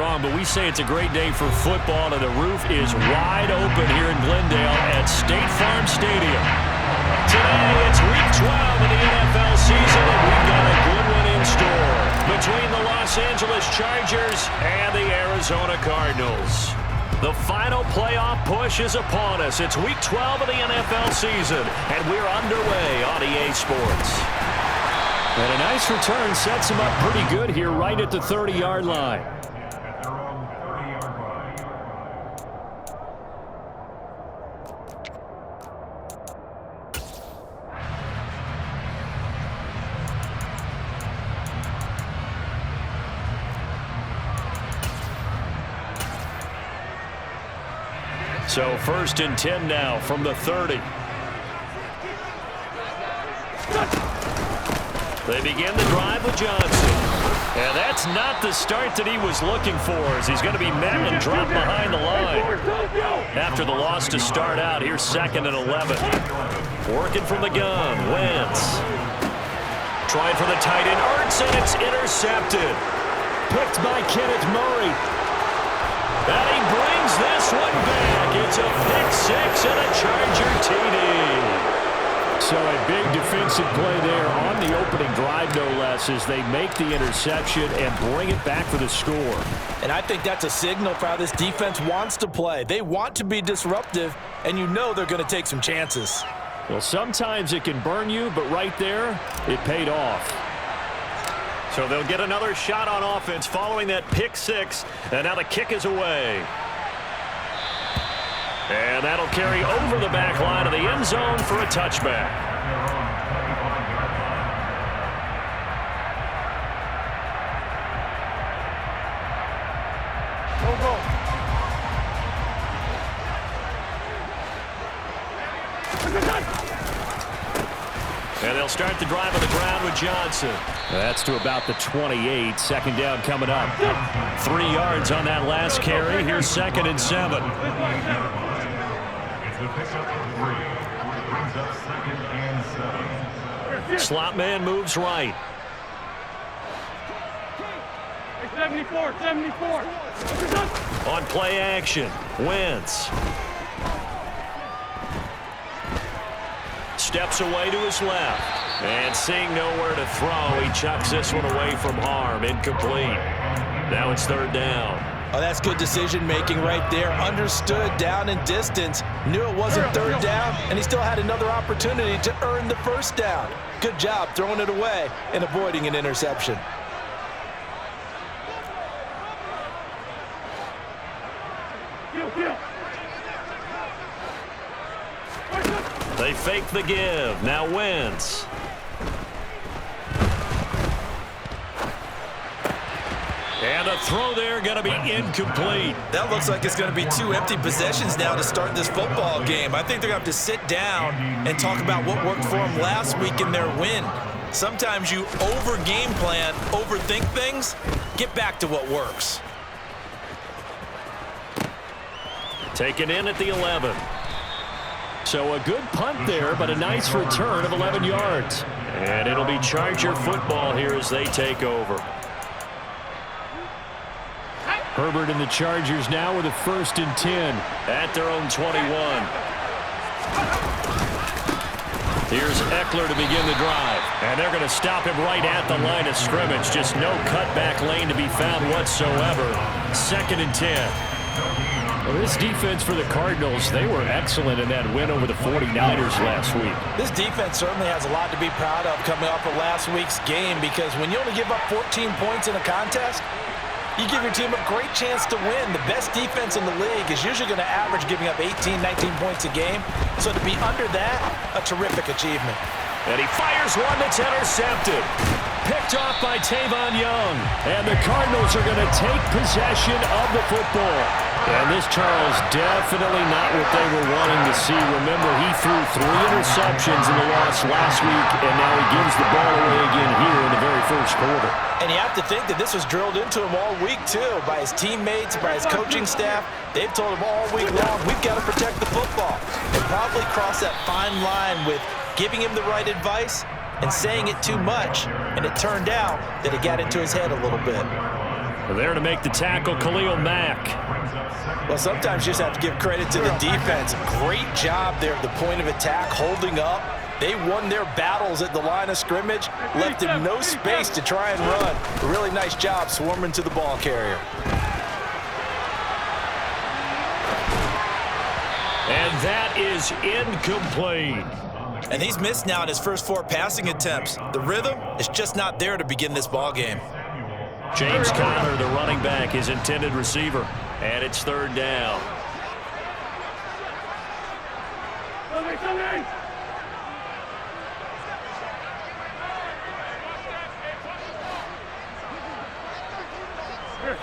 wrong, but we say it's a great day for football, and the roof is wide open here in Glendale at State Farm Stadium. Today, it's Week 12 of the NFL season, and we've got a good one in store between the Los Angeles Chargers and the Arizona Cardinals. The final playoff push is upon us. It's Week 12 of the NFL season, and we're underway on EA Sports. And a nice return sets him up pretty good here right at the 30-yard line. So 1st and 10 now from the 30. They begin the drive with Johnson. And that's not the start that he was looking for, as he's going to be met and dropped behind the line. After the loss to start out, here's 2nd and 11. Working from the gun, Wentz. Trying for the tight end, Ertz, and it's intercepted. Picked by Kenneth Murray. And he brings this one back. It's a pick-6 and a Charger TD. So a big defensive play there on the opening drive, no less, as they make the interception and bring it back for the score. And I think that's a signal for how this defense wants to play. They want to be disruptive, and you know they're going to take some chances. Well, sometimes it can burn you, but right there, it paid off. So they'll get another shot on offense following that pick-6, and now the kick is away. And that'll carry over the back line of the end zone for a touchback. And they'll start the drive on the ground with Johnson. That's to about the 28. 2nd down coming up. 3 yards on that last carry. Here's 2nd and 7. Slot man moves right. 74. On play action, Wentz. Steps away to his left. And seeing nowhere to throw, he chucks this one away from harm. Incomplete. Now it's 3rd down. Oh, that's good decision-making right there. Understood down and distance. Knew it wasn't 3rd down, and he still had another opportunity to earn the 1st down. Good job throwing it away and avoiding an interception. They fake the give. Now Wentz. And a throw there going to be incomplete. That looks like it's going to be 2 empty possessions now to start this football game. I think they're going to have to sit down and talk about what worked for them last week in their win. Sometimes you over-game plan, overthink things. Get back to what works. Taken in at the 11. So a good punt there, but a nice return of 11 yards. And it'll be Charger football here as they take over. Herbert and the Chargers now with a 1st and 10 at their own 21. Here's Eckler to begin the drive. And they're going to stop him right at the line of scrimmage. Just no cutback lane to be found whatsoever. 2nd and 10. Well, this defense for the Cardinals, they were excellent in that win over the 49ers last week. This defense certainly has a lot to be proud of coming off of last week's game, because when you only give up 14 points in a contest, you give your team a great chance to win. The best defense in the league is usually going to average giving up 18, 19 points a game. So to be under that, a terrific achievement. And he fires one that's intercepted. Picked off by Tavon Young. And the Cardinals are going to take possession of the football. And this, Charles, definitely not what they were wanting to see. Remember, he threw 3 interceptions in the loss last week, and now he gives the ball away again here in the very first quarter. And you have to think that this was drilled into him all week, too, by his teammates, by his coaching staff. They've told him all week long, we've got to protect the football. And probably cross that fine line with giving him the right advice and saying it too much. And it turned out that it got into his head a little bit. There to make the tackle, Khalil Mack. Well, sometimes you just have to give credit to the defense. Great job there at the point of attack, holding up. They won their battles at the line of scrimmage, left him no space to try and run. A really nice job swarming to the ball carrier. And that is incomplete. And he's missed now in his first 4 passing attempts. The rhythm is just not there to begin this ball game. James Conner, the running back, his intended receiver. And it's 3rd down.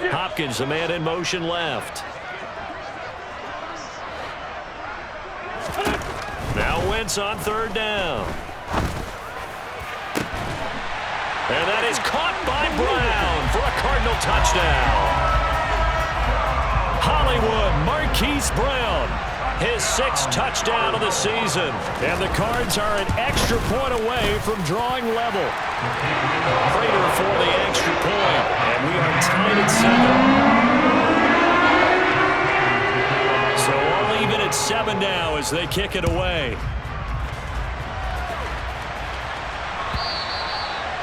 Hopkins, a man in motion left. Now Wentz on 3rd down. And that is caught by Brown for a Cardinal touchdown. Hollywood Marquise Brown, his 6th touchdown of the season. And the Cards are an extra point away from drawing level. Prater for the extra point. And we are tied at 7. So all even at 7 now as they kick it away.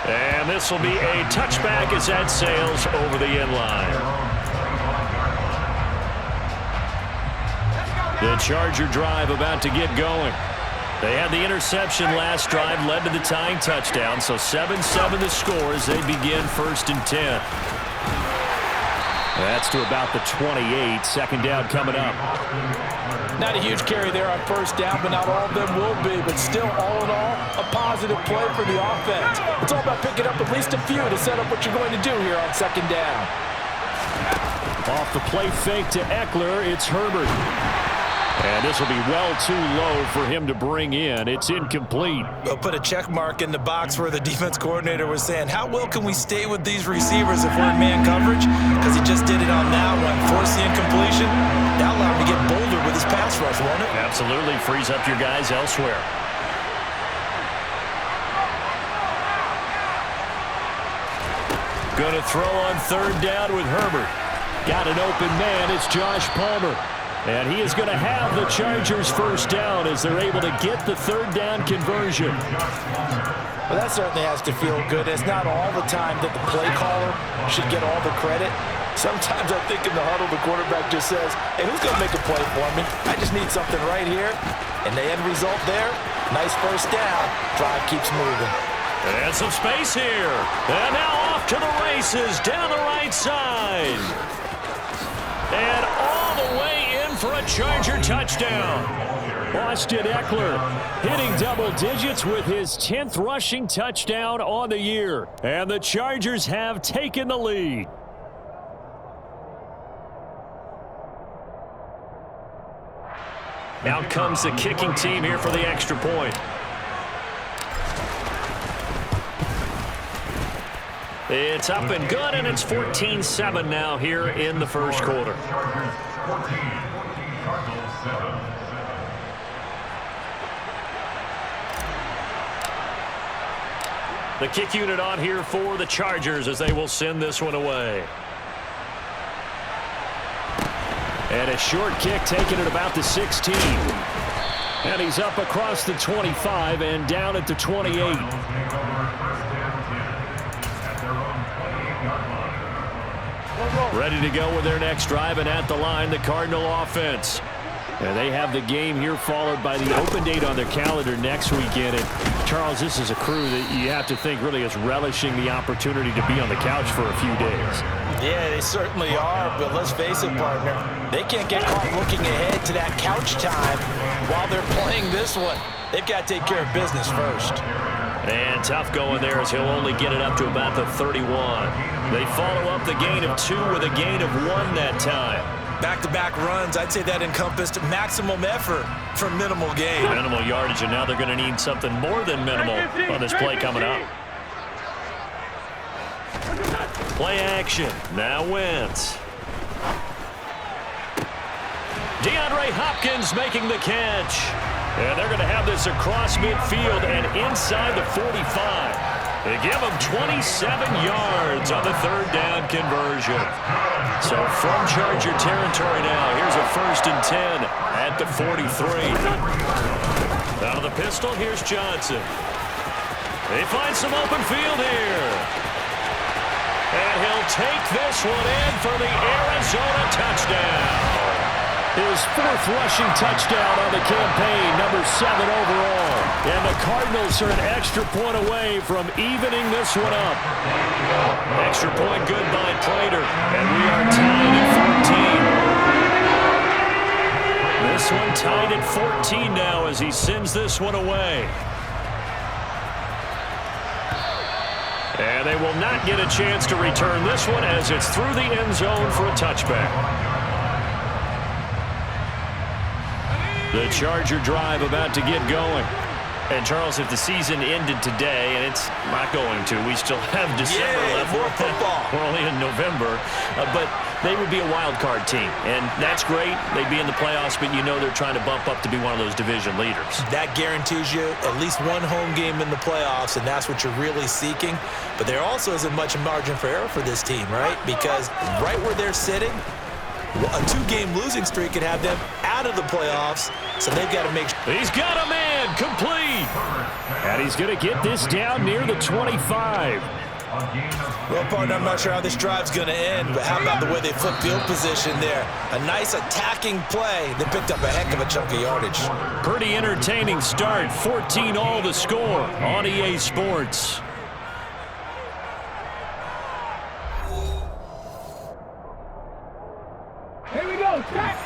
And this will be a touchback as that sails over the end line. The Charger drive about to get going. They had the interception last drive, led to the tying touchdown. So 7-7 the score as they begin 1st and 10. That's to about the 28. 2nd down coming up. Not a huge carry there on 1st down, but not all of them will be. But still, all in all, a positive play for the offense. It's all about picking up at least a few to set up what you're going to do here on 2nd down. Off the play fake to Eckler, it's Herbert. And this will be well too low for him to bring in. It's incomplete. We'll put a check mark in the box where the defense coordinator was saying, how well can we stay with these receivers if we're in man coverage? Because he just did it on that one. Force the incompletion. That allowed him to get bolder with his pass rush, won't it? Absolutely. Frees up your guys elsewhere. Going to throw on 3rd down with Herbert. Got an open man. It's Josh Palmer. And he is going to have the Chargers 1st down as they're able to get the 3rd down conversion. Well, that certainly has to feel good. It's not all the time that the play caller should get all the credit. Sometimes I think in the huddle, the quarterback just says, hey, who's going to make a play for me? I just need something right here. And the end result there, nice 1st down. Drive keeps moving. And some space here. And now off to the races down the right side. And all the way for a Charger touchdown. Austin Eckler hitting double digits with his 10th rushing touchdown on the year. And the Chargers have taken the lead. Out comes the kicking team here for the extra point. It's up and good, and it's 14-7 now here in the 1st quarter. The kick unit on here for the Chargers as they will send this one away. And a short kick taken at about the 16. And he's up across the 25 and down at the 28. Ready to go with their next drive, and at the line, the Cardinal offense. And they have the game here followed by the open date on their calendar next weekend. And Charles, this is a crew that you have to think really is relishing the opportunity to be on the couch for a few days. Yeah, they certainly are, but let's face it, partner. They can't get caught looking ahead to that couch time while they're playing this one. They've got to take care of business first. And tough going there as he'll only get it up to about the 31. They follow up the gain of 2 with a gain of 1 that time. Back-to-back runs, I'd say that encompassed maximum effort for minimal gain. Minimal yardage, and now they're going to need something more than minimal on this play coming up. Play action. Now Wentz. DeAndre Hopkins making the catch. And they're going to have this across midfield and inside the 45. They give him 27 yards on the third down conversion. So from Charger territory now, here's a 1st and 10 at the 43. Out of the pistol, here's Johnson. They find some open field here. And he'll take this one in for the Arizona touchdown. His 4th rushing touchdown on the campaign, number 7 overall. And the Cardinals are an extra point away from evening this one up. Extra point good by Prater. And we are tied at 14. This one tied at 14 now as he sends this one away. And they will not get a chance to return this one as it's through the end zone for a touchback. The Charger drive about to get going. And, Charles, if the season ended today, and it's not going to, we still have December left. More football. We're only in November. But they would be a wild card team. And that's great. They'd be in the playoffs, but you know they're trying to bump up to be one of those division leaders. That guarantees you at least one home game in the playoffs, and that's what you're really seeking. But there also isn't much margin for error for this team, right? Because right where they're sitting, a 2-game losing streak could have them out of the playoffs, so they've got to make sure. He's got a man complete. And he's going to get this down near the 25. Well, partner, I'm not sure how this drive's going to end, but how about the way they flip field position there? A nice attacking play. They picked up a heck of a chunk of yardage. Pretty entertaining start. 14 all the score on EA Sports. Here we go. Check.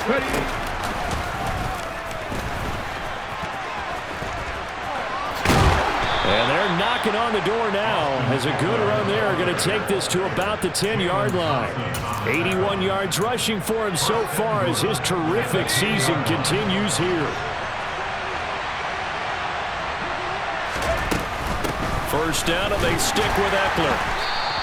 Ready. And they're knocking on the door now as a good run there are going to take this to about the 10-yard line. 81 yards rushing for him so far as his terrific season continues here. First down, and they stick with Eckler.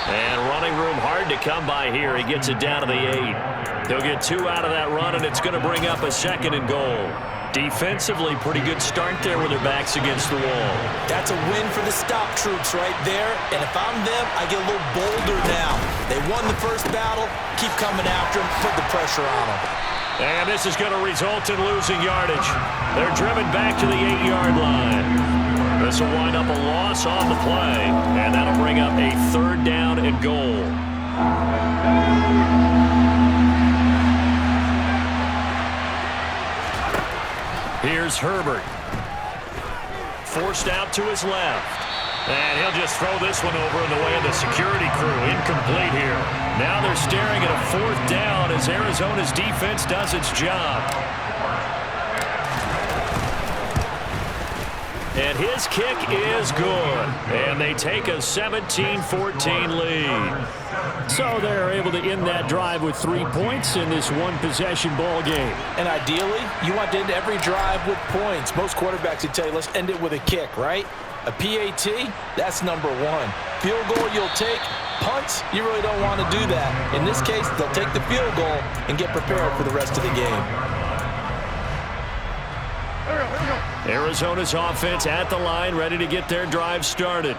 And running room hard to come by here. He gets it down to the 8. They'll get 2 out of that run, and it's going to bring up a 2nd and goal. Defensively, pretty good start there with their backs against the wall. That's a win for the stop troops right there. And if I'm them, I get a little bolder now. They won the first battle. Keep coming after them. Put the pressure on them. And this is going to result in losing yardage. They're driven back to the 8-yard line. This will wind up a loss on the play, and that'll bring up a 3rd down and goal. Here's Herbert. Forced out to his left. And he'll just throw this one over in the way of the security crew. Incomplete here. Now they're staring at a 4th down as Arizona's defense does its job. And his kick is good. And they take a 17-14 lead. So they're able to end that drive with 3 points in this one-possession ball game. And ideally, you want to end every drive with points. Most quarterbacks would tell you, let's end it with a kick, right? A PAT, that's number 1. Field goal you'll take. Punts, you really don't want to do that. In this case, they'll take the field goal and get prepared for the rest of the game. Arizona's offense at the line, ready to get their drive started.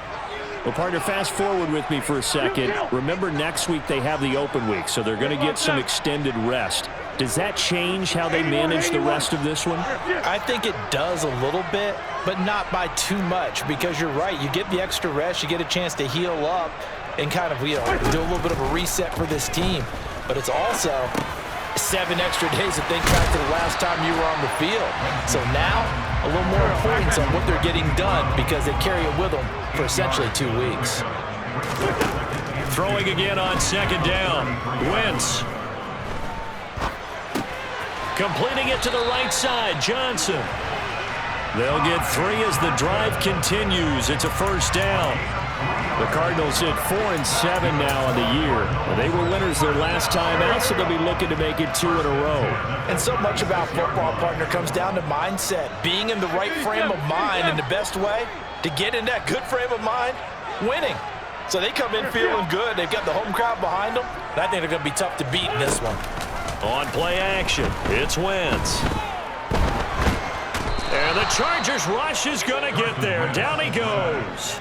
Well, partner, fast forward with me for a second. Remember, next week they have the open week, so they're going to get some extended rest. Does that change how they manage the rest of this one? I think it does a little bit, but not by too much, because you're right. You get the extra rest, you get a chance to heal up and kind of, do a little bit of a reset for this team. But it's also 7 extra days to think back to the last time you were on the field. So now, a little more importance on what they're getting done because they carry it with them for essentially 2 weeks. Throwing again on 2nd down. Wentz. Completing it to the right side. Johnson. They'll get 3 as the drive continues. It's a 1st down. The Cardinals hit 4-7 now on the year. They were winners their last time out, so they'll be looking to make it 2 in a row. And so much about football, partner, comes down to mindset. Being in the right frame of mind, and the best way to get in that good frame of mind, winning. So they come in feeling good. They've got the home crowd behind them. And I think they're going to be tough to beat in this one. On play action, it's Wentz. And the Chargers rush is going to get there. Down he goes.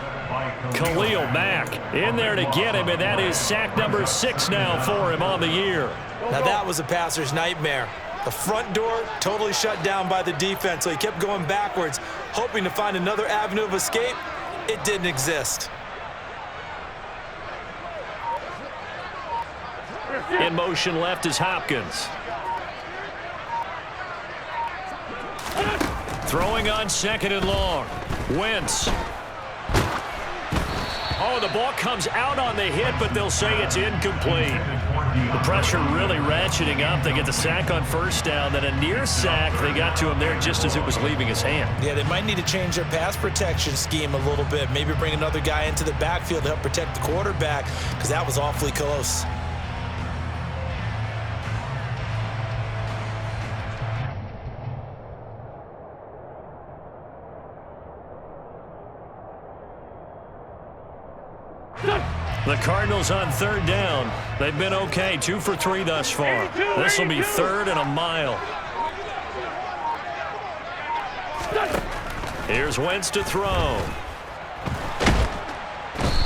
Khalil Mack in there to get him, and that is sack number 6 now for him on the year. Now that was a passer's nightmare. The front door totally shut down by the defense, so he kept going backwards, hoping to find another avenue of escape. It didn't exist. In motion left is Hopkins. Throwing on 2nd and long. Wentz. Oh, the ball comes out on the hit, but they'll say it's incomplete. The pressure really ratcheting up. They get the sack on 1st down, then a near sack. They got to him there just as it was leaving his hand. Yeah, they might need to change their pass protection scheme a little bit. Maybe bring another guy into the backfield to help protect the quarterback, because that was awfully close. The Cardinals on 3rd down. They've been okay, 2 for 3 thus far. This will be 3rd and a mile. Here's Wentz to throw.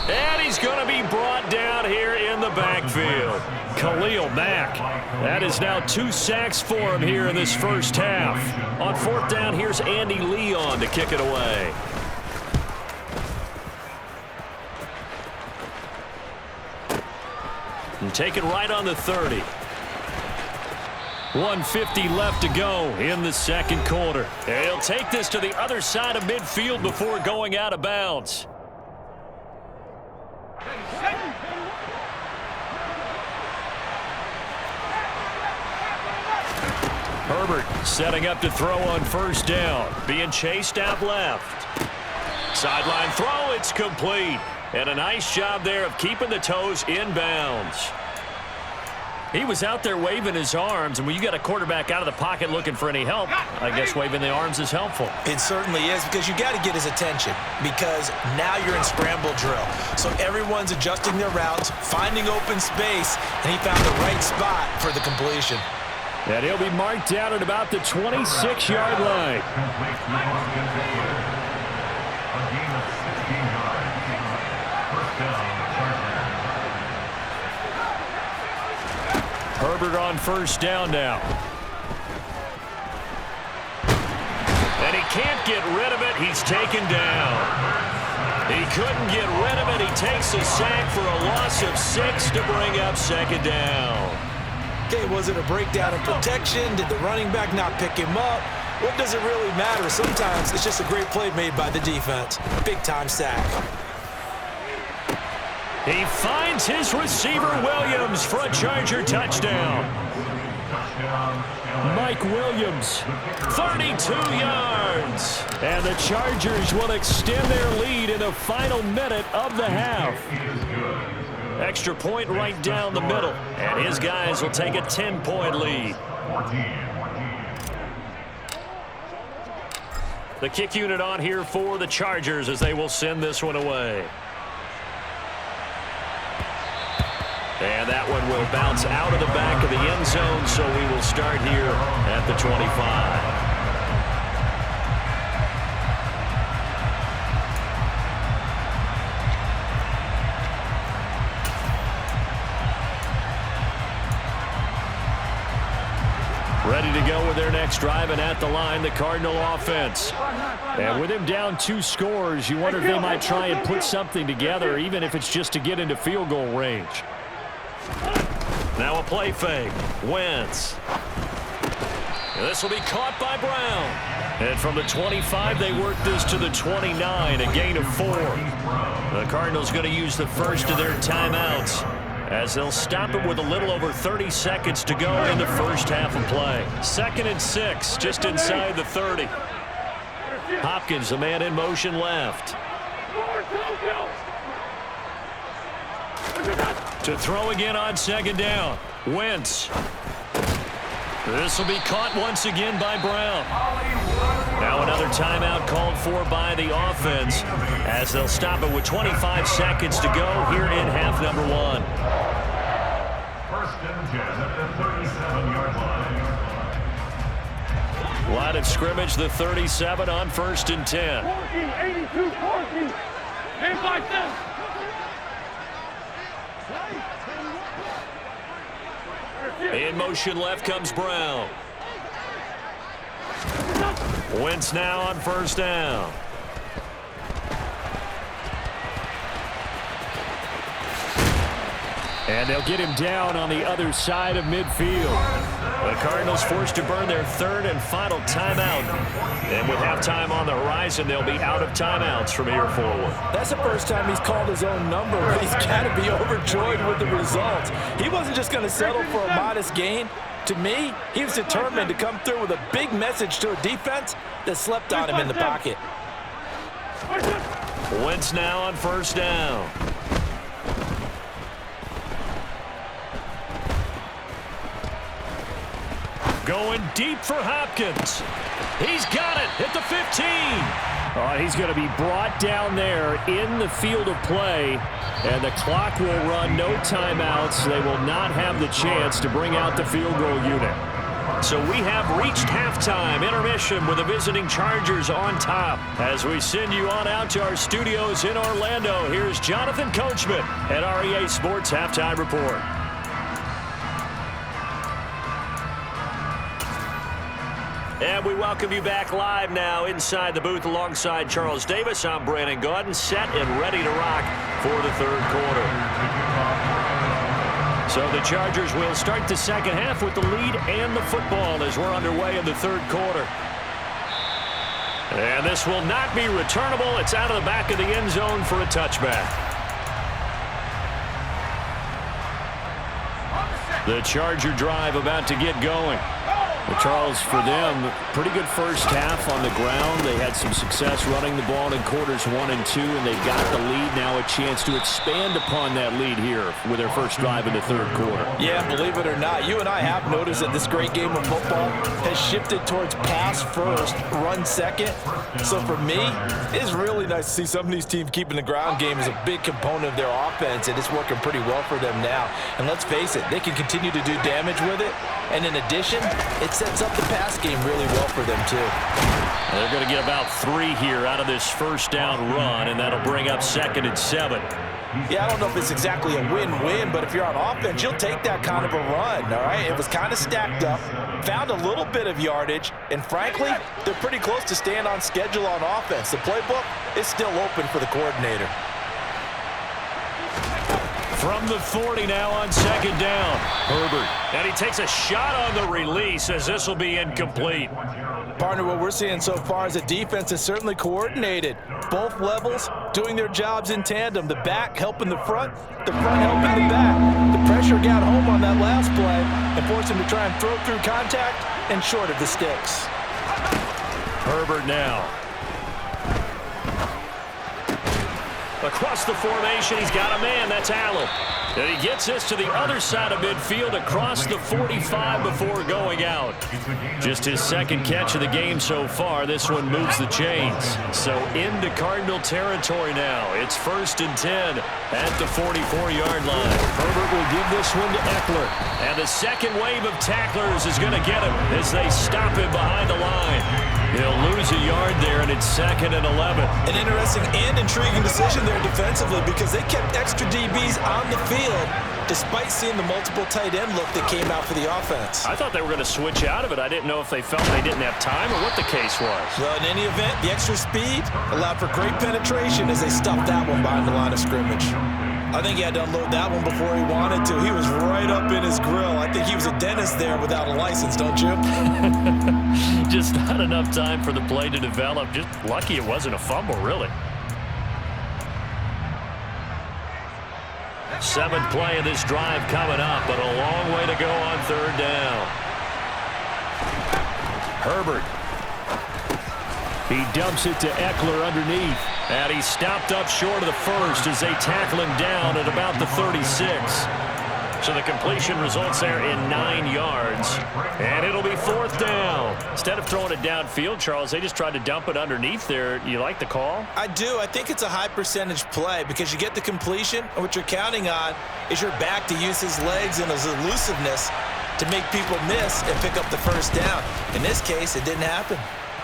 And he's going to be brought down here in the backfield. Khalil Mack. That is now 2 sacks for him here in this first half. On 4th down, here's Andy Leon to kick it away. And take it right on the 30. 1:50 left to go in the 2nd quarter. And he'll take this to the other side of midfield before going out of bounds. Herbert setting up to throw on 1st down. Being chased out left. Sideline throw, it's complete. And a nice job there of keeping the toes inbounds. He was out there waving his arms, and when you got a quarterback out of the pocket looking for any help, I guess waving the arms is helpful. It certainly is, because you got to get his attention, because now you're in scramble drill. So everyone's adjusting their routes, finding open space, and he found the right spot for the completion. And he'll be marked down at about the 26-yard line. Herbert on 1st down now. And he can't get rid of it. He's taken down. He couldn't get rid of it. He takes a sack for a loss of 6 to bring up 2nd down. Okay, was it a breakdown in protection? Did the running back not pick him up? What does it really matter? Sometimes it's just a great play made by the defense. Big-time sack. He finds his receiver, Williams, for a Charger touchdown. Mike Williams, 32 yards. And the Chargers will extend their lead in the final minute of the half. Extra point right down the middle. And his guys will take a 10-point lead. The kick unit on here for the Chargers as they will send this one away. And that one will bounce out of the back of the end zone, so we will start here at the 25. Ready to go with their next drive, and at the line, the Cardinal offense. And with him down 2 scores, you wonder if they might try and put something together, even if it's just to get into field goal range. Now a play fake. Wentz. And this will be caught by Brown. And from the 25, they work this to the 29, a gain of 4. The Cardinals going to use the first of their timeouts, as they'll stop it with a little over 30 seconds to go in the first half of play. 2nd and 6, just inside the 30. Hopkins, the man in motion left. To throw again on 2nd down. Wentz. This will be caught once again by Brown. Now another timeout called for by the offense, as they'll stop it with 25 seconds to go here in half number 1. 1st and 10 at the 37-yard line. Line of scrimmage, the 37 on 1st and 10. 82, 14. Stand by them. In motion left comes Brown. Wentz now on 1st down. And they'll get him down on the other side of midfield. The Cardinals forced to burn their 3rd and final timeout. And with halftime on the horizon, they'll be out of timeouts from here forward. That's the first time he's called his own number, but he's got to be overjoyed with the results. He wasn't just going to settle for a modest gain. To me, he was determined to come through with a big message to a defense that slept on him in the pocket. Wentz now on 1st down. Going deep for Hopkins. He's got it at the 15. He's going to be brought down there in the field of play, and the clock will run, no timeouts. They will not have the chance to bring out the field goal unit. So we have reached halftime intermission with the visiting Chargers on top. As we send you on out to our studios in Orlando, here's Jonathan Coachman at REA Sports Halftime Report. And we welcome you back live now inside the booth alongside Charles Davis. I'm Brandon Gaudin, set and ready to rock for the 3rd quarter. So the Chargers will start the 2nd half with the lead and the football as we're underway in the 3rd quarter. And this will not be returnable. It's out of the back of the end zone for a touchback. The Charger drive about to get going. Well, Charles, for them, pretty good first half on the ground. They had some success running the ball in quarters 1 and 2, and they've got the lead now, a chance to expand upon that lead here with their first drive in the 3rd quarter. Yeah, believe it or not, you and I have noticed that this great game of football has shifted towards pass first, run second. So for me, it's really nice to see some of these teams keeping the ground game as a big component of their offense, and it's working pretty well for them now. And let's face it, they can continue to do damage with it, and in addition, it sets up the pass game really well for them, too. They're going to get about 3 here out of this first down run, and that'll bring up 2nd and 7. Yeah, I don't know if it's exactly a win-win, but if you're on offense, you'll take that kind of a run, all right? It was kind of stacked up, found a little bit of yardage, and frankly, they're pretty close to staying on schedule on offense. The playbook is still open for the coordinator. From the 40 now on 2nd down. Herbert. And he takes a shot on the release as this will be incomplete. Partner, what we're seeing so far is the defense is certainly coordinated. Both levels doing their jobs in tandem. The back helping the front helping the back. The pressure got home on that last play and forced him to try and throw through contact and short of the sticks. Herbert now. Across the formation, he's got a man. That's Allen. And he gets this to the other side of midfield across the 45 before going out. Just his 2nd catch of the game so far. This one moves the chains. So into Cardinal territory now. It's 1st and 10 at the 44-yard line. Herbert will give this one to Eckler. And the second wave of tacklers is going to get him as they stop him behind the line. He'll lose a yard there, and it's 2nd and 11. An interesting and intriguing decision there defensively because they kept extra DBs on the field despite seeing the multiple tight end look that came out for the offense. I thought they were going to switch out of it. I didn't know if they felt they didn't have time or what the case was. Well, in any event, the extra speed allowed for great penetration as they stuffed that one behind the line of scrimmage. I think he had to unload that one before he wanted to. He was right up in his grill. I think he was a dentist there without a license, don't you? Just not enough time for the play to develop. Just lucky it wasn't a fumble, really. 7th play of this drive coming up, but a long way to go on 3rd down. Herbert. He dumps it to Eckler underneath. And he's stopped up short of the first as they tackle him down at about the 36. So the completion results there in 9 yards. And it'll be 4th down. Instead of throwing it downfield, Charles, they just tried to dump it underneath there. You like the call? I do. I think it's a high percentage play because you get the completion, and what you're counting on is your back to use his legs and his elusiveness to make people miss and pick up the first down. In this case, it didn't happen.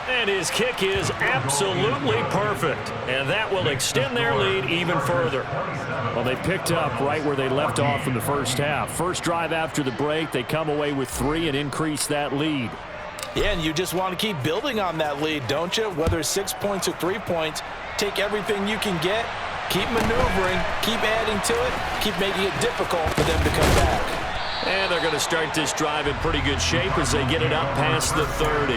And his kick is absolutely perfect. And that will extend their lead even further. Well, they picked up right where they left off in the first half. First drive after the break, they come away with 3 and increase that lead. Yeah, and you just want to keep building on that lead, don't you? Whether it's 6 points or 3 points, take everything you can get, keep maneuvering, keep adding to it, keep making it difficult for them to come back. And they're going to start this drive in pretty good shape as they get it up past the 30.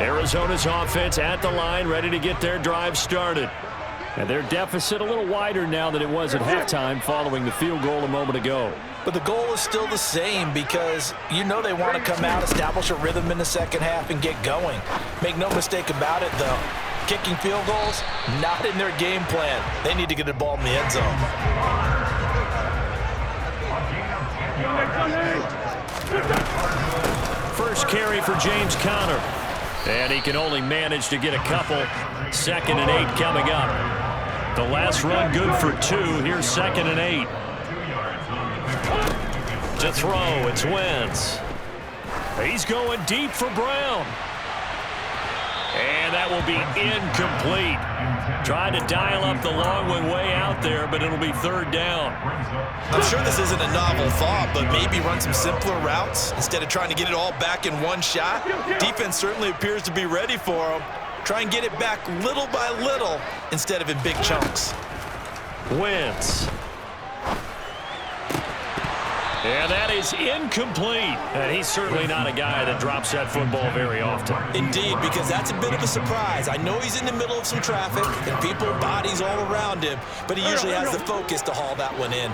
Arizona's offense at the line, ready to get their drive started. And their deficit a little wider now than it was at halftime following the field goal a moment ago. But the goal is still the same because you know they want to come out, establish a rhythm in the second half, and get going. Make no mistake about it, though. Kicking field goals, not in their game plan. They need to get the ball in the end zone. First carry for James Conner. And he can only manage to get a couple. 2nd and 8 coming up. The last run good for 2. Here's 2nd and 8. To throw, it's Wentz. He's going deep for Brown. And that will be incomplete. Trying to dial up the long one way out there, but it'll be 3rd down. I'm sure this isn't a novel thought, but maybe run some simpler routes instead of trying to get it all back in one shot. Defense certainly appears to be ready for them. Try and get it back little by little instead of in big chunks. Wentz. And that is incomplete. And he's certainly not a guy that drops that football very often. Indeed, because that's a bit of a surprise. I know he's in the middle of some traffic and people, bodies all around him, but he usually has the focus to haul that one in.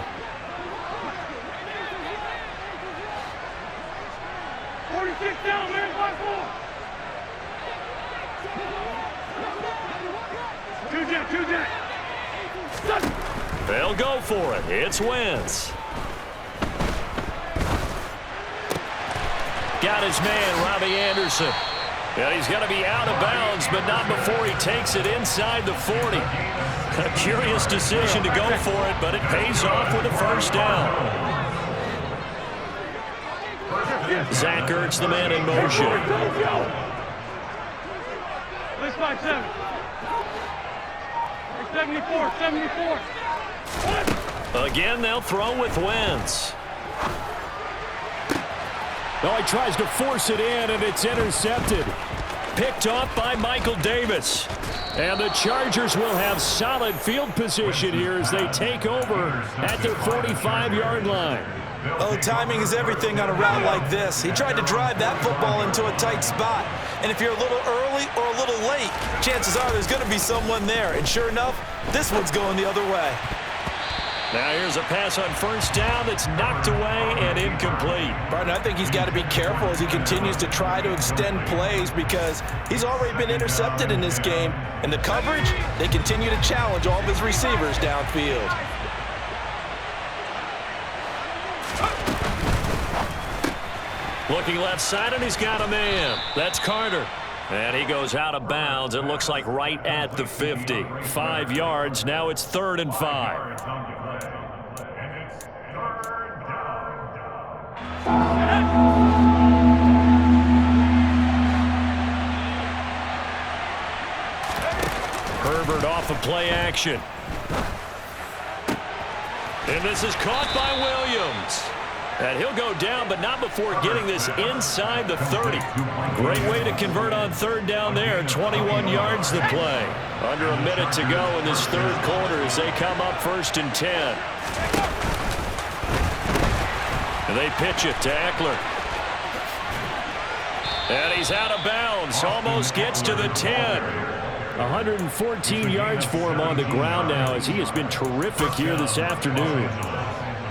46 down, man, by 4. 2 jet. They'll go for it. It's Wentz. Got his man, Robbie Anderson. And he's going to be out of bounds, but not before he takes it inside the 40. A curious decision to go for it, but it pays off with a first down. Zach Ertz, the man in motion. Let's 5-7. 74. Again, they'll throw with Wentz. Oh, he tries to force it in, and it's intercepted. Picked off by Michael Davis. And the Chargers will have solid field position here as they take over at their 45-yard line. Oh, timing is everything on a route like this. He tried to drive that football into a tight spot. And if you're a little early or a little late, chances are there's going to be someone there. And sure enough, this one's going the other way. Now here's a pass on first down that's knocked away and incomplete. Brian, I think he's got to be careful as he continues to try to extend plays because he's already been intercepted in this game. And the coverage, they continue to challenge all of his receivers downfield. Looking left side, and he's got a man. That's Carter. And he goes out of bounds. It looks like right at the 50. 5 yards. Now it's 3rd and 5. Herbert off of play action. And this is caught by Williams. And he'll go down, but not before getting this inside the 30. Great way to convert on 3rd down there. 21 yards to play. Under a minute to go in this 3rd quarter as they come up 1st and 10. And they pitch it to Eckler. And he's out of bounds. Almost gets to the 10. 114 yards for him on the ground now as he has been terrific here this afternoon.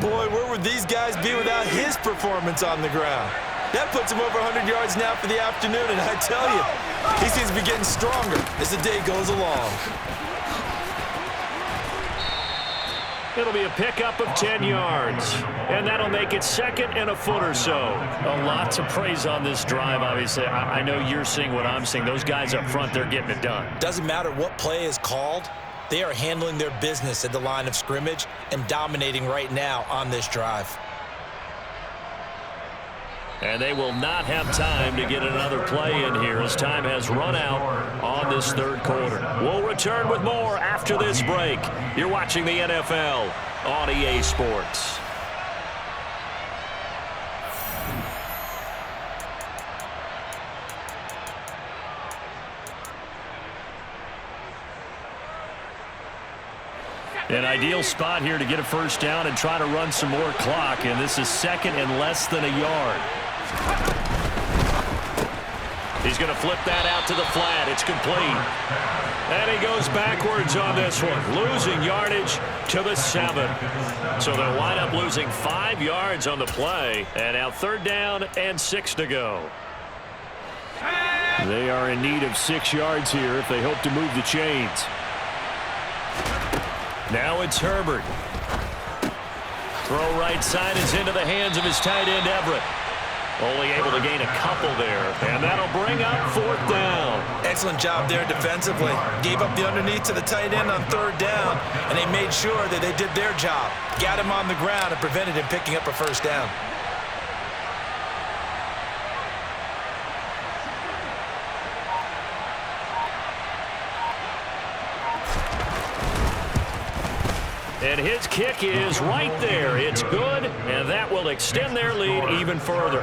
Boy, where would these guys be without his performance on the ground? That puts him over 100 yards now for the afternoon, and I tell you, he seems to be getting stronger as the day goes along. It'll be a pickup of 10 yards, and that'll make it 2nd and a foot or so. A lot to praise on this drive, obviously. I know you're seeing what I'm seeing. Those guys up front, they're getting it done. Doesn't matter what play is called. They are handling their business at the line of scrimmage and dominating right now on this drive. And they will not have time to get another play in here as time has run out on this third quarter. We'll return with more after this break. You're watching the NFL on EA Sports. An ideal spot here to get a first down and try to run some more clock, and this is second and less than a yard. He's going to flip that out to the flat. It's complete. And he goes backwards on this one, losing yardage to the 7. So they'll wind up losing 5 yards on the play, and now third down and 6 to go. They are in need of 6 yards here if they hope to move the chains. Now it's Herbert. Throw right side is into the hands of his tight end, Everett. Only able to gain a couple there, and that'll bring up fourth down. Excellent job there defensively. Gave up the underneath to the tight end on third down, and they made sure that they did their job. Got him on the ground and prevented him picking up a first down. And his kick is right there. It's good, and that will extend their lead even further.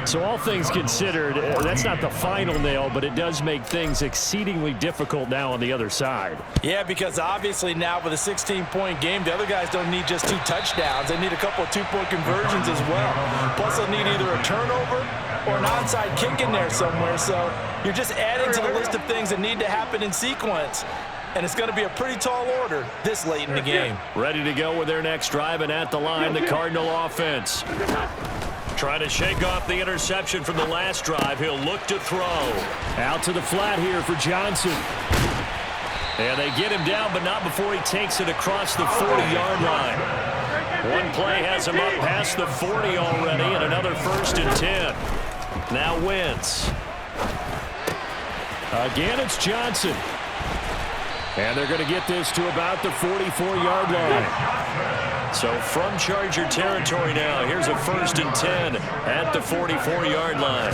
So all things considered, that's not the final nail, but it does make things exceedingly difficult now on the other side. Yeah, because obviously now with a 16-point game, the other guys don't need just 2 touchdowns. They need a couple of 2-point conversions as well. Plus, they'll need either a turnover or an onside kick in there somewhere. So you're just adding to the list of things that need to happen in sequence. And it's going to be a pretty tall order this late in the game. Ready to go with their next drive, and at the line, the Cardinal offense. Trying to shake off the interception from the last drive. He'll look to throw. Out to the flat here for Johnson. And they get him down, but not before he takes it across the 40-yard line. One play has him up past the 40 already, and another 1st and 10. Now Wentz. Again, it's Johnson. And they're going to get this to about the 44-yard line. So from Charger territory now, here's a 1st and 10 at the 44-yard line.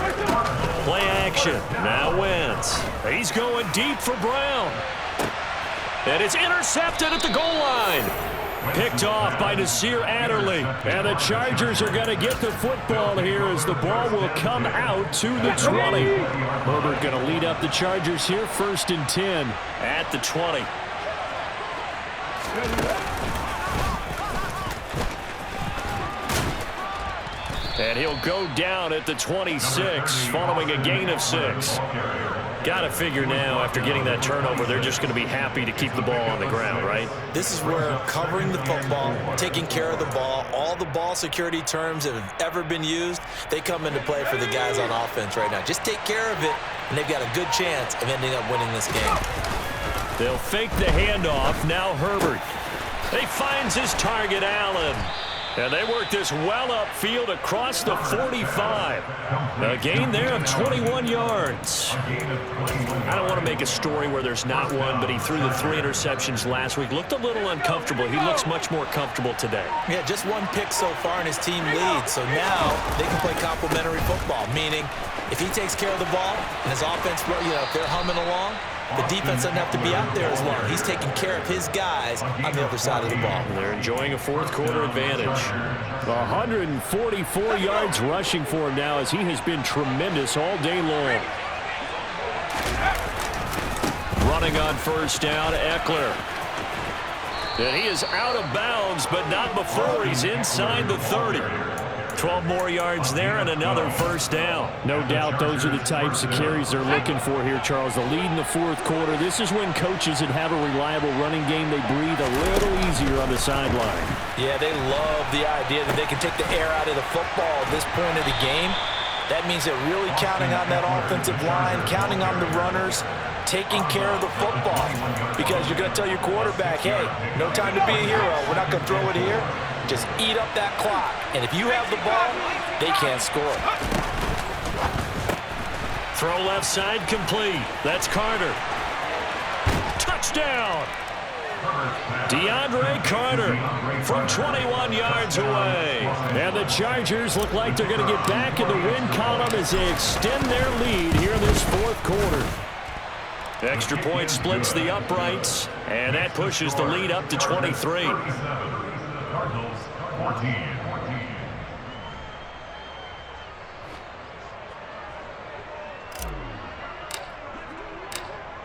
Play action. Now Wentz. He's going deep for Brown. And it's intercepted at the goal line. Picked off by Nasir Adderley. And the Chargers are going to get the football here as the ball will come out to the 20. Herbert going to lead up the Chargers here, 1st and 10. At the 20. And he'll go down at the 26 following a gain of 6. Got to figure now, after getting that turnover, they're just going to be happy to keep the ball on the ground, right? This is where covering the football, taking care of the ball, all the ball security terms that have ever been used, they come into play for the guys on offense right now. Just take care of it, and they've got a good chance of ending up winning this game. They'll fake the handoff. Now Herbert. He finds his target, Allen. And they work this well upfield across the 45. A gain there of 21 yards. I don't want to make a story where there's not one, but he threw the 3 interceptions last week. Looked a little uncomfortable. He looks much more comfortable today. Yeah, just 1 pick so far and his team leads. So now they can play complementary football, meaning if he takes care of the ball and his offense, if they're humming along, the defense doesn't have to be out there as long. He's taking care of his guys on the other side of the ball. They're enjoying a 4th quarter advantage. 144 yards rushing for him now as he has been tremendous all day long. Running on 1st down, Eckler. And he is out of bounds, but not before he's inside the 30. 12 more yards there and another 1st down. No doubt those are the types of carries they're looking for here, Charles. The lead in the 4th quarter. This is when coaches that have a reliable running game, they breathe a little easier on the sideline. Yeah, they love the idea that they can take the air out of the football at this point of the game. That means they're really counting on that offensive line, counting on the runners, taking care of the football. Because you're going to tell your quarterback, hey, no time to be a hero. We're not going to throw it here. Just eat up that clock. And if you have the ball, they can't score. Throw left side complete. That's Carter. Touchdown. DeAndre Carter from 21 yards away. And the Chargers look like they're going to get back in the win column as they extend their lead here in this fourth quarter. Extra point splits the uprights, and that pushes the lead up to 23.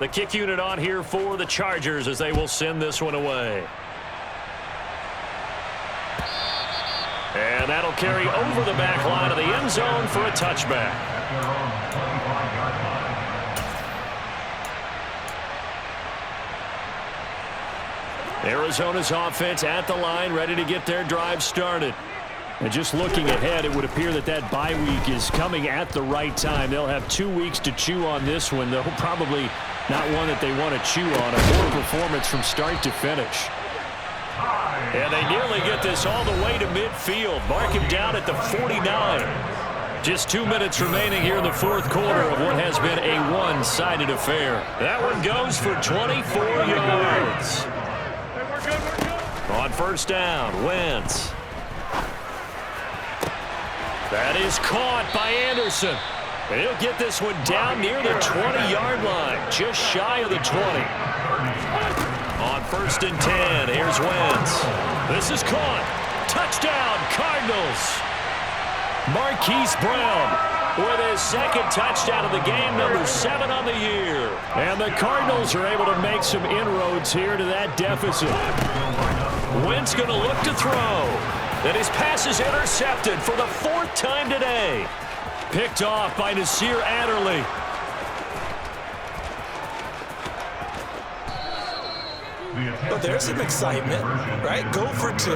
The kick unit on here for the Chargers as they will send this one away. And that'll carry over the back line of the end zone for a touchback. Arizona's offense at the line, ready to get their drive started. And just looking ahead, it would appear that that bye week is coming at the right time. They'll have 2 weeks to chew on this one, though probably not one that they want to chew on. A poor performance from start to finish. And they nearly get this all the way to midfield. Mark him down at the 49. Just 2 minutes remaining here in the fourth quarter of what has been a one-sided affair. That one goes for 24 yards. On first down, Wentz. That is caught by Anderson. And he'll get this one down near the 20-yard line, just shy of the 20. On first and 10, here's Wentz. This is caught. Touchdown, Cardinals. Marquise Brown with his second touchdown of the game, number 7 on the year. And the Cardinals are able to make some inroads here to that deficit. Wentz going to look to throw. And his pass is intercepted for the 4th time today. Picked off by Nasir Adderley. But there's some excitement, right? Go for 2,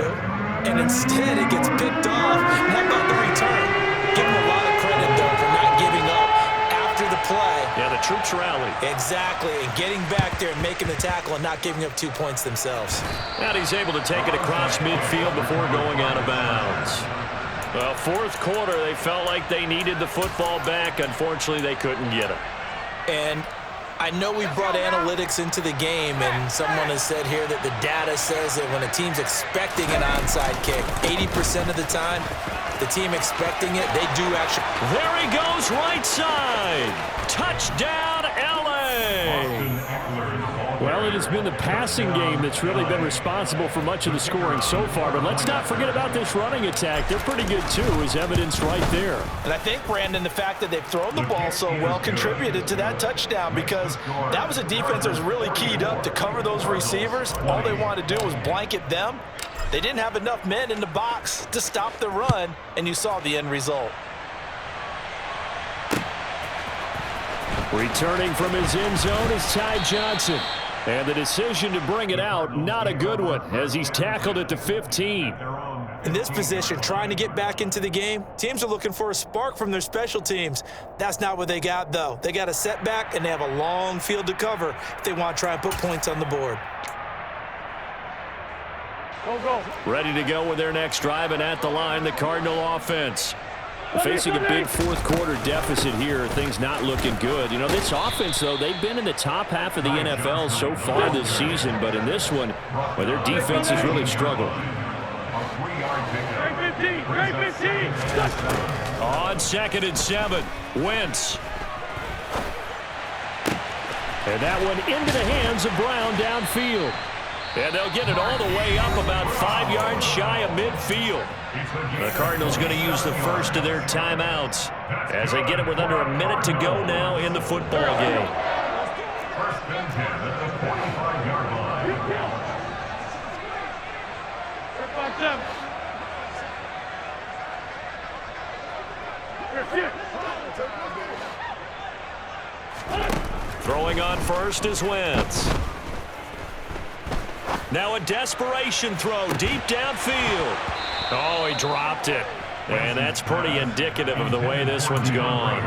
and instead it gets picked off. How about the return? Give him a lot of credit, though, for not giving up after the play. Yeah, the troops rally. Exactly, and getting back there and making the tackle and not giving up 2 points themselves. And he's able to take it across midfield before going out of bounds. Well, fourth quarter, they felt like they needed the football back. Unfortunately, they couldn't get it. And I know we brought analytics into the game, and someone has said here that the data says that when a team's expecting an onside kick, 80% of the time, the team expecting it, they do actually. There he goes, right side. Touchdown, L.A. Well, it has been the passing game that's really been responsible for much of the scoring so far. But let's not forget about this running attack. They're pretty good, too, as evidenced right there. And I think, Brandon, the fact that they've thrown the ball so well contributed to that touchdown, because that was a defense that was really keyed up to cover those receivers. All they wanted to do was blanket them. They didn't have enough men in the box to stop the run, and you saw the end result. Returning from his end zone is Ty Johnson. And the decision to bring it out, not a good one, as he's tackled at the 15. In this position, trying to get back into the game, teams are looking for a spark from their special teams. That's not what they got, though. They got a setback, and they have a long field to cover if they want to try and put points on the board. Go. Ready to go with their next drive, and at the line, the Cardinal offense. Facing a big fourth quarter deficit here, things not looking good. You know, this offense, though, they've been in the top half of the NFL so far this season, but in this one, well, their defense has really struggled. Great 15. On second and 7, Wentz. And that one into the hands of Brown downfield. And they'll get it all the way up about 5 yards shy of midfield. The Cardinals going to use the first of their timeouts as they get it with under a minute to go now in the football game. First and 10 at the 45-yard line. 5-7. Throwing on first is Wentz. Now a desperation throw deep downfield. Oh, he dropped it. And that's pretty indicative of the way this one's gone.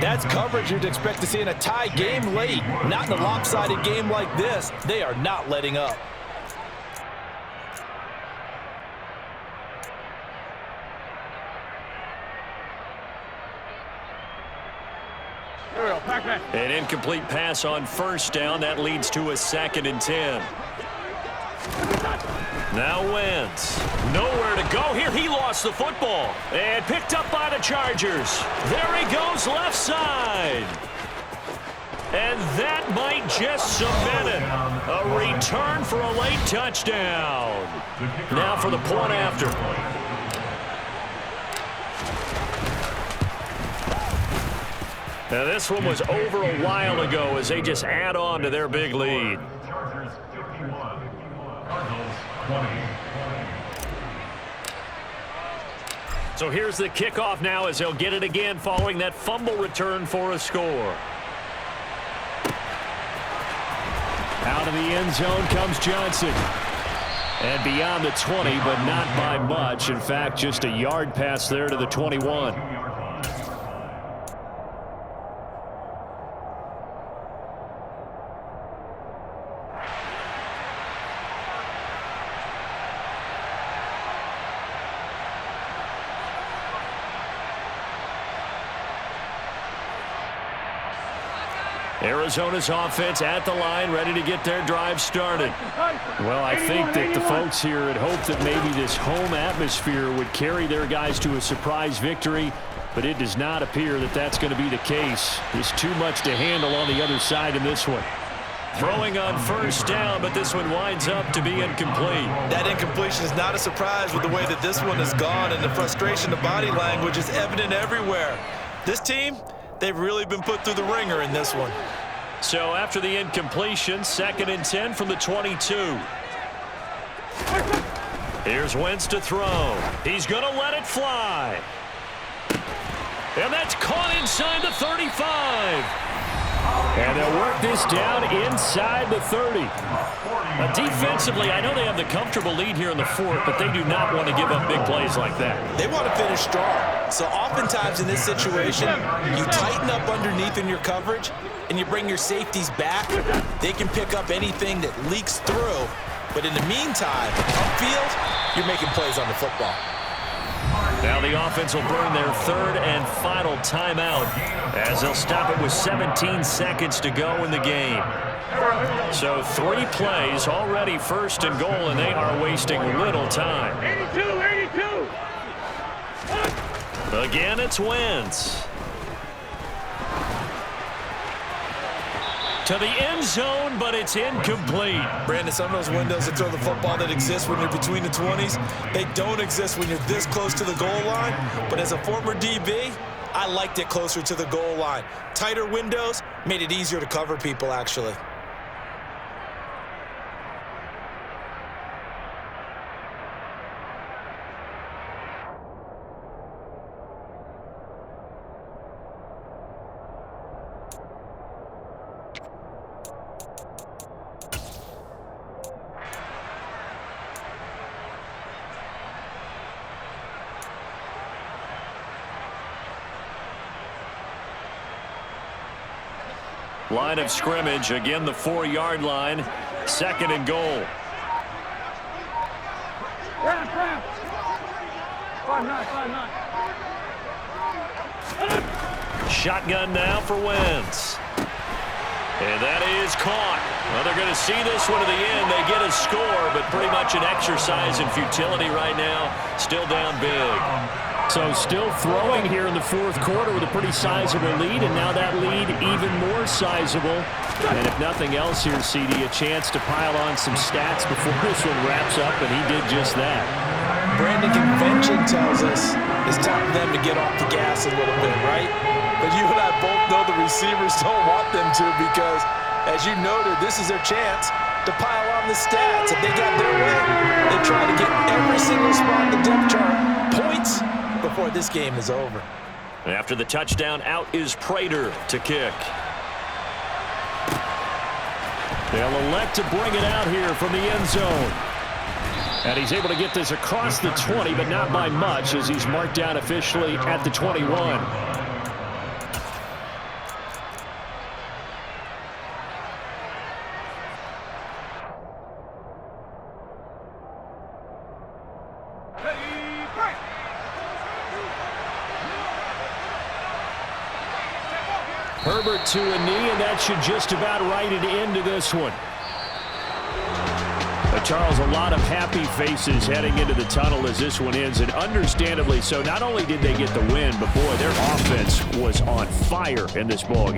That's coverage you'd expect to see in a tie game late. Not in a lopsided game like this. They are not letting up. Pac-Man. An incomplete pass on first down. That leads to a 2nd and 10. Now Wentz. Nowhere to go here. He lost the football. And picked up by the Chargers. There he goes, left side. And that might just cement it. A return for a late touchdown. Now for the point after. Now this one was over a while ago as they just add on to their big lead. So here's the kickoff now as they'll get it again following that fumble return for a score. Out of the end zone comes Johnson. And beyond the 20, but not by much. In fact, just a yard pass there to the 21. Arizona's offense at the line, ready to get their drive started. Well, I think that the folks here had hoped that maybe this home atmosphere would carry their guys to a surprise victory, but it does not appear that that's going to be the case. There's too much to handle on the other side in this one. Throwing on first down, but this one winds up to be incomplete. That incompletion is not a surprise with the way that this one has gone, and the frustration, the body language is evident everywhere. This team, they've really been put through the ringer in this one. So after the incompletion, 2nd and 10 from the 22. Here's Wentz to throw. He's going to let it fly. And that's caught inside the 35. And they'll work this down inside the 30. Defensively, I know they have the comfortable lead here in the 4th, but they do not want to give up big plays like that. They want to finish strong. So oftentimes in this situation, you tighten up underneath in your coverage, and you bring your safeties back. They can pick up anything that leaks through. But in the meantime, upfield, you're making plays on the football. Now the offense will burn their 3rd and final timeout as they'll stop it with 17 seconds to go in the game. So 3 plays already 1st and goal, and they are wasting little time. 82. Again, it's Wentz. To the end zone, but it's incomplete. Brandon, some of those windows to throw the football that exist when you're between the 20s, they don't exist when you're this close to the goal line. But as a former DB, I liked it closer to the goal line. Tighter windows made it easier to cover people, actually. Line of scrimmage, again the 4-yard line, 2nd and goal. Shotgun now for Wentz. And that is caught. Well, they're going to see this one to the end. They get a score, but pretty much an exercise in futility right now. Still down big. So still throwing here in the 4th quarter with a pretty sizable lead, and now that lead even more sizable. And if nothing else here, CD, a chance to pile on some stats before this one wraps up, and he did just that. Brandon, convention tells us it's time for them to get off the gas a little bit, right? But you and I both know the receivers don't want them to because, as you noted, this is their chance to pile on the stats. If they got their way, they try to get every single spot in the depth chart points before this game is over. After the touchdown, out is Prater to kick. They'll elect to bring it out here from the end zone. And he's able to get this across the 20, but not by much as he's marked down officially at the 21. Herbert to a knee, and that should just about write it into this one. A Charles, a lot of happy faces heading into the tunnel as this one ends, and understandably so. Not only did they get the win, but boy, their offense was on fire in this ball game.